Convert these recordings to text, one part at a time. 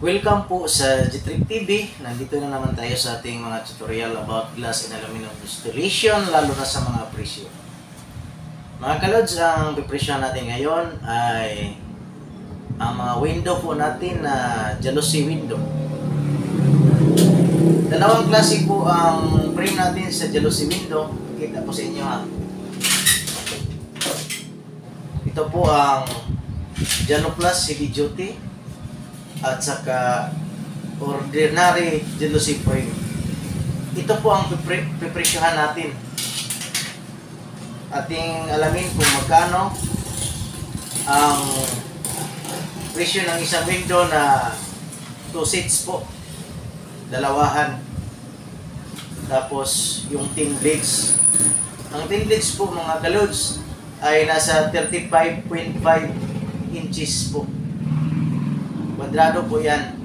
Welcome po sa G-Trick TV. Nandito na naman tayo sa ating mga tutorial about glass and aluminum installation, lalo na sa mga presyo. Mga kalods, ang pipresyon natin ngayon ay ang mga window po natin na jalousie window. Dalawang klase po ang frame natin sa jalousie window. Kita po sa inyo ha. Ito po ang Jalo-Plus Heavy Duty at saka ordinary jalousie frame. Ito po ang pipresyohan natin. Ating alamin kung magkano ang presyo ng isang window na 2 seats po, dalawahan. Tapos yung tin blades. Ang tin blades po mga kalods ay nasa 35.5 inches po. Kwadrado po yan.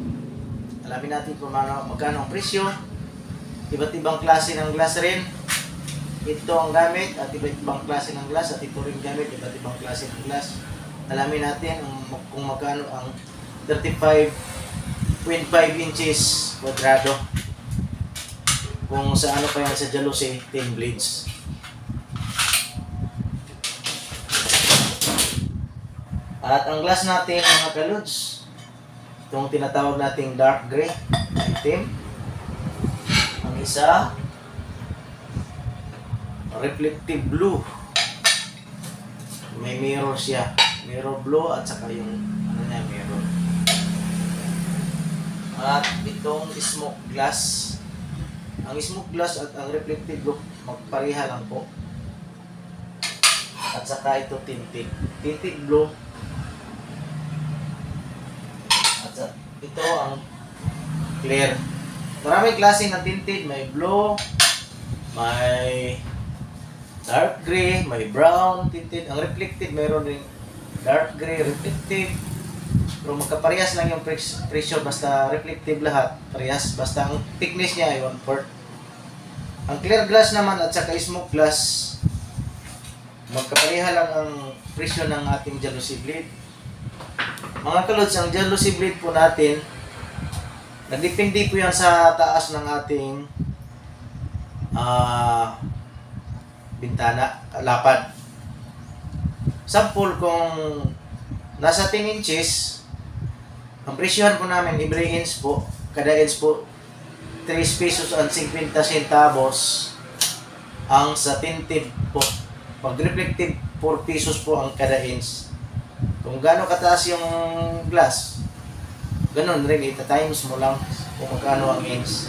Alamin natin kung magkano ang presyo. Iba't ibang klase ng glass rin. Ito ang gamit at iba't ibang klase ng glass at ito rin gamit iba't ibang klase ng glass. Alamin natin kung magkano ang 35.5 inches kwadrado. Kung sa ano pa yan sa jalousie tin blades. At ang glass natin mga kalods, itong tinatawag nating dark gray, itim. Ang isa, reflective blue. May mirror siya. Mirror blue at saka yung ano niya, mirror. At itong smoke glass. Ang smoke glass at ang reflective blue, magpareha lang po. At saka ito tinted. Tinted blue. At ito ang clear. Maraming klase ng tinted. May blue, may dark gray, may brown tinted. Ang reflective mayroon rin dark gray, reflective. Pero magkaparehas lang yung presyo, basta reflective lahat. Parehas, basta ang thickness niya ay 1/4. Ang clear glass naman at saka smoke glass, magkapareha lang ang presyo ng ating jalousie blade. Mga kalods, ang jalousie blade po natin, nagdepende po yan sa taas ng ating bintana, lapad. Sample, kung nasa 10 inches, ang presyohan po namin, every inch po, kada inch po, 3 pesos and 50 centavos ang sa tinted po. Pag reflective, 4 pesos po ang kada inch. Kung gaano kataas yung glass, ganun rin, ita-times mo lang kung magkano ang inch.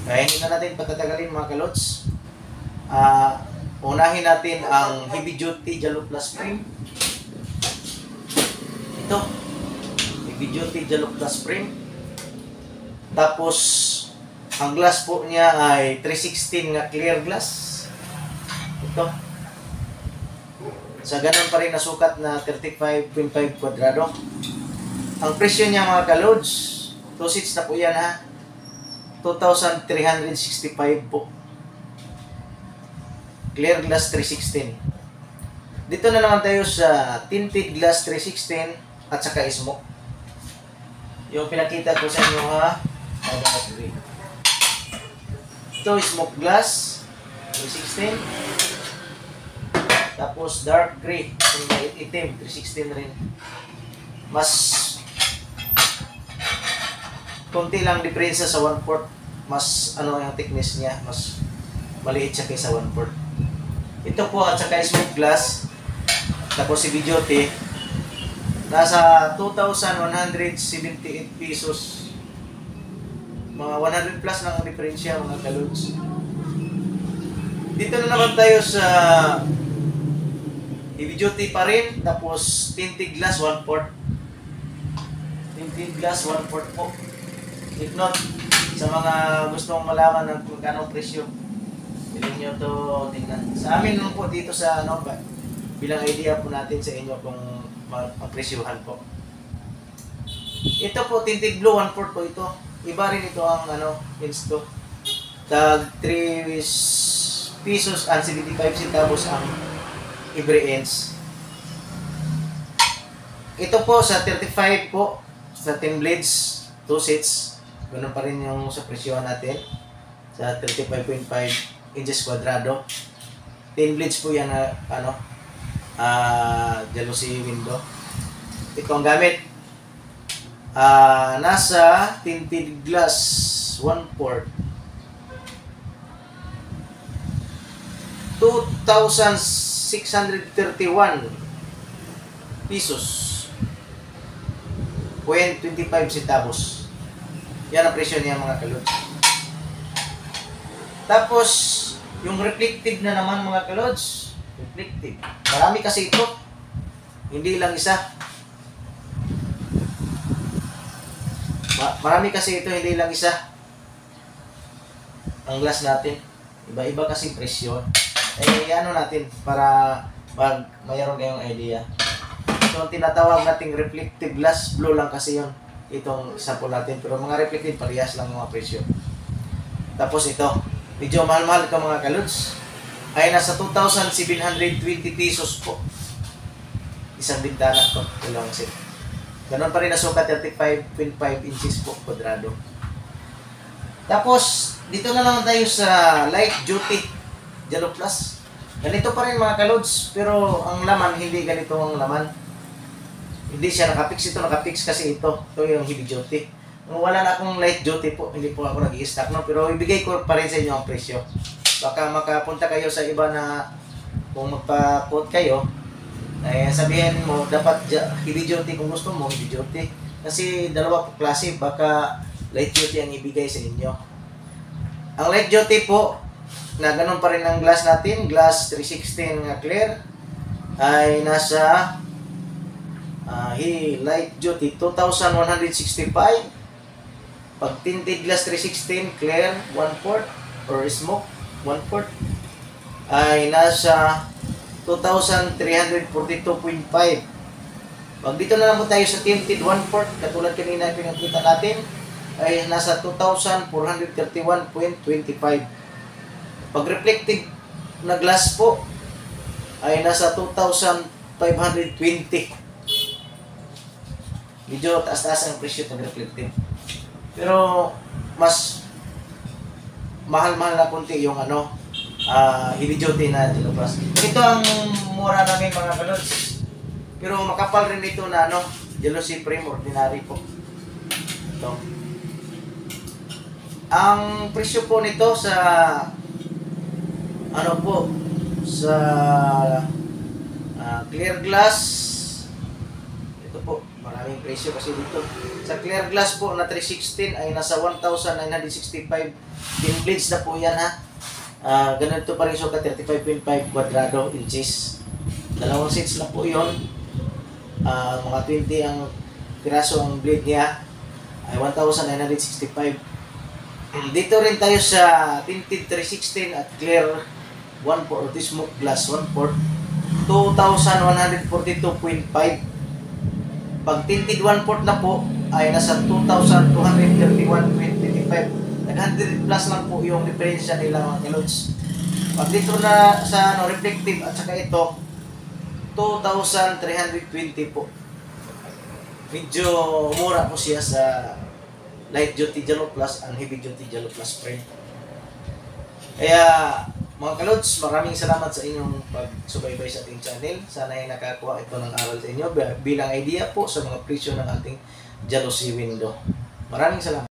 Kaya hindi na natin patatagalin mga kalods. Unahin natin ang heavy duty Jalo-Plus frame. Ito, heavy duty Jalo-Plus frame. Tapos, ang glass po niya ay 316 na clear glass. Ito. Sa ganun pa rin nasukat na 35.5 kwadrado. Ang presyo niya mga kalods, 2 seats na po yan ha. 2,365 po. Clear glass 316. Dito na naman tayo sa tinted glass 316 at saka smoke. Yung pinakita ko sa inyo ha. Ito smoke glass 316. Tapos dark gray, itim, 316 rin. Mas konti lang diferensya sa 1/4. Mas ano yung thickness niya, mas maliit siya kaysa 1/4. Ito po at saka smoke glass. Tapos si Bijote, nasa 2,178 pesos. Mga 100 plus lang ang diferensya mga kalods. Dito na naman tayo sa heavy duty pa rin, tapos tinted glass 1/4. Tinted glass 1/4 po. If not, sa mga gustong malaman ng kung anong presyo, bilhin nyo to tingnan. Sa amin lang po dito sa ano, bilang idea po natin sa inyo kung mapresyuhan po. Ito po, tinted blue 1/4 po ito. Iba rin ito ang ano, insto. Tag 3 pesos and 75 centavos ang every inch. Ito po sa 35 po, sa 10 blades, 2 sets, ganun pa rin yung sa presyohan natin sa 35.5 inches kwadrado. 10 blades po yan na jalousie window. Ito ang gamit. Nasa tinted glass 1/4 2,631 pesos 0.25 centavos. Yan ang presyo niya mga kalod. Tapos yung reflective na naman mga kalods, reflective. Marami kasi ito. Hindi lang isa. Marami kasi ito, hindi lang isa. Ang glass natin. Iba-iba kasi presyo. Ano natin para mayroon kayong idea. So, ang tinatawag nating reflective glass, blue lang kasi yun. Itong sample natin. Pero mga reflective, parehas lang yung mga presyo. Tapos ito, medyo mahal-mahal ka mga kalods. Ay nasa 2,720 pesos po. Isang bintana to. Dalawang set. Ganon pa rin na sukat, 35.5 inches po kwadrado. Tapos, dito na naman tayo sa light duty Jalo Plus. Ganito pa rin mga kalods, pero ang laman, hindi ganito ang laman. Hindi siya nakapix. Ito nakapix kasi ito. Ito yung heavy duty. Kung wala na akong light duty po, hindi po ako nag-i-stock, no? Pero ibigay ko pa rin sa inyo ang presyo. Baka makapunta kayo sa iba na kung magpa-quote kayo, sabihin mo, dapat heavy duty kung gusto mo, heavy duty. Kasi dalawa po klase, baka light duty ang ibigay sa inyo. Ang light duty po, na ganun pa rin ang glass natin, glass 316 nga clear, ay nasa light duty 2,165. Pag tinted glass 316 clear 1/4 or smoke 1/4 ay nasa 2,342.5. Pag dito na lang po tayo sa tinted 1/4, katulad kanina pinakita natin, ay nasa 2,431.25. Pag reflective na glass po ay nasa 2,520. Medyo taas-taas ang presyo pag reflective. Pero mas mahal-mahal na kunti yung heavy duty na Jalo Plus. Ito ang mura namin mga kalods. Pero makapal rin ito na Jalo Supreme ordinary po. Ito. Ang presyo po nito sa sa clear glass, ito po, maraming presyo kasi dito. Sa clear glass po na 316 ay nasa 1,965. Thin blades na po yan ha. Ganito pa rin sukat, 35.5 kwadrado inches. Dalawang sets na po yun. Mga 20 ang piraso ang blade niya ay 1,965. Dito rin tayo sa tinted 316 at clear 1/4 smoke glass 1/4 2,142.5. Pag tinted 1/4 na po ay nasa 2,231.25. Nag-100 plus lang po yung diferensya nila mga kalods. Pag dito na sa reflective at saka ito 2,320 po. Medyo mura po siya sa light duty Jalo Plus and heavy duty Jalo Plus frame. Kaya mga kalods, maraming salamat sa inyong pagsubaybay sa ating channel. Sana ay nakakuha ito ng aral sa inyo bilang idea po sa mga presyo ng ating jalousie window. Maraming salamat.